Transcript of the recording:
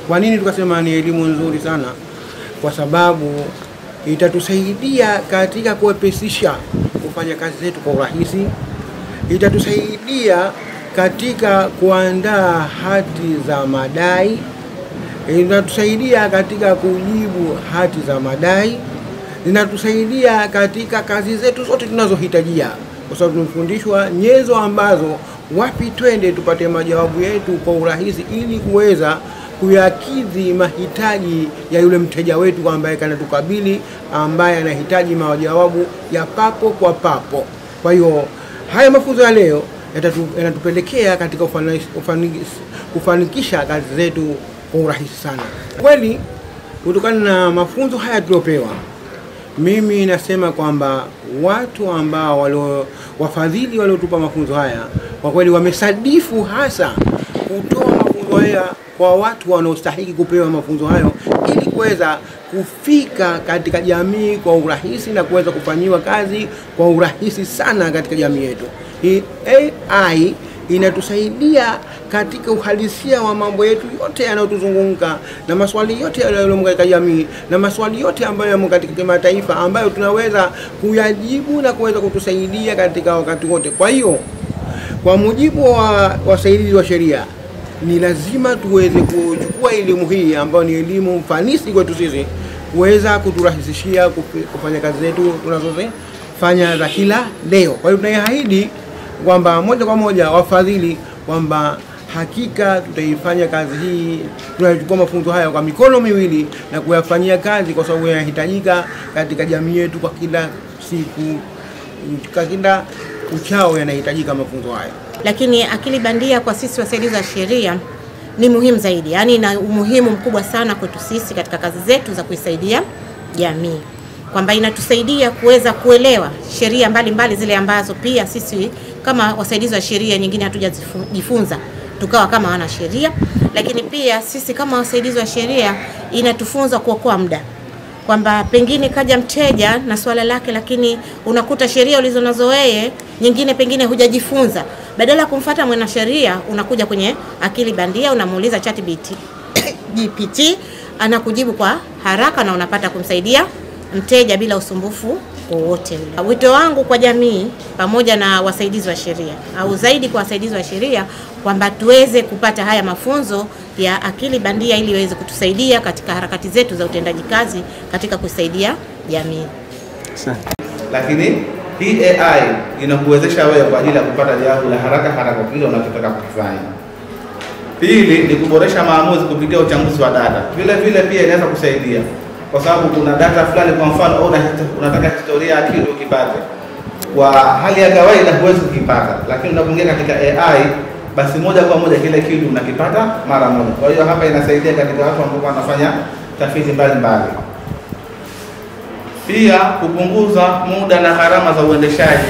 Kwa nini tukasema ni elimu nzuri sana? Kwa sababu itatusaidia katika kuwepesisha kufanya kazi zetu kwa urahisi. Itatusaidia katika kuandaa hati za madai. Inatusaidia katika kujibu hati za madai. Inatusaidia katika kazi zetu zote tunazohitajia, kwa sababu tumefundishwa nyenzo ambazo wapi twende tupate majawabu yetu kwa urahisi, ili kuweza kuyakidhi mahitaji ya yule mteja wetu ambaye kanatukabili, ambaye anahitaji majawabu ya papo kwa papo. Kwa hiyo haya mafunzo ya leo yanatupelekea katika kufanikisha kazi zetu kwa urahisi sana. Kweli kutokana na mafunzo haya tuliopewa, mimi nasema kwamba watu ambao wafadhili waliotupa mafunzo haya kwa kweli wamesadifu hasa kutoa mafunzo haya kwa watu wanaostahili kupewa mafunzo hayo, ili kuweza kufika katika jamii kwa urahisi na kuweza kufanyiwa kazi kwa urahisi sana katika jamii yetu. Hii AI inatusaidia katika uhalisia wa mambo yetu yote yanayotuzunguka, na maswali yote yaliyomo katika jamii, na maswali yote ambayo yamo katika kimataifa, ambayo tunaweza kuyajibu na kuweza kutusaidia katika wakati wote. Kwa hiyo kwa mujibu wa wasaidizi wa sheria, ni lazima tuweze kuchukua elimu hii ambayo ni elimu mfanisi kwetu sisi, kuweza kuturahisishia kufanya kazi zetu tunazofanya za kila leo. Kwa hiyo tunaahidi kwamba moja kwa moja wafadhili kwamba hakika tutaifanya kazi hii, tunachukua mafunzo haya kwa mikono miwili na kuyafanyia kazi, kwa sababu yanahitajika katika jamii yetu kwa kila siku, kwa kila uchao yanahitajika mafunzo haya. Lakini akili bandia kwa sisi wasaidizi wa sheria ni muhimu zaidi, yani ina umuhimu mkubwa sana kwetu sisi katika kazi zetu za kuisaidia jamii, kwamba inatusaidia kuweza kuelewa sheria mbalimbali zile ambazo pia sisi kama wasaidizi wa sheria nyingine hatujajifunza tukawa kama wana sheria. Lakini pia sisi kama wasaidizi wa sheria inatufunza kuokoa muda, kwamba pengine kaja mteja na swala lake, lakini unakuta sheria ulizonazo wewe nyingine pengine hujajifunza. Badala ya kumfuata mwanasheria, unakuja kwenye akili bandia, unamuuliza ChatGPT, anakujibu kwa haraka na unapata kumsaidia mteja bila usumbufu wowote. Wito wangu kwa jamii pamoja na wasaidizi wa sheria, au zaidi kwa wasaidizi wa sheria, kwamba tuweze kupata haya mafunzo ya akili bandia ili iweze kutusaidia katika harakati zetu za utendaji kazi katika kusaidia jamii. Lakini hii AI inakuwezesha wewe kwa ajili ya kupata jawabu la haraka kile unachotaka kufanya. Pili ni kuboresha maamuzi kupitia uchambuzi wa data. Vile pia inaweza kusaidia, kwa sababu kuna data fulani, kwa mfano unataka historia ya kitu ukipate, kwa hali ya kawaida huwezi kukipata, lakini unapoingia katika AI basi moja kwa moja kile kitu unakipata mara moja. Kwa hiyo hapa inasaidia katika watu ambao wanafanya tafiti mbalimbali. Pia kupunguza muda na gharama za uendeshaji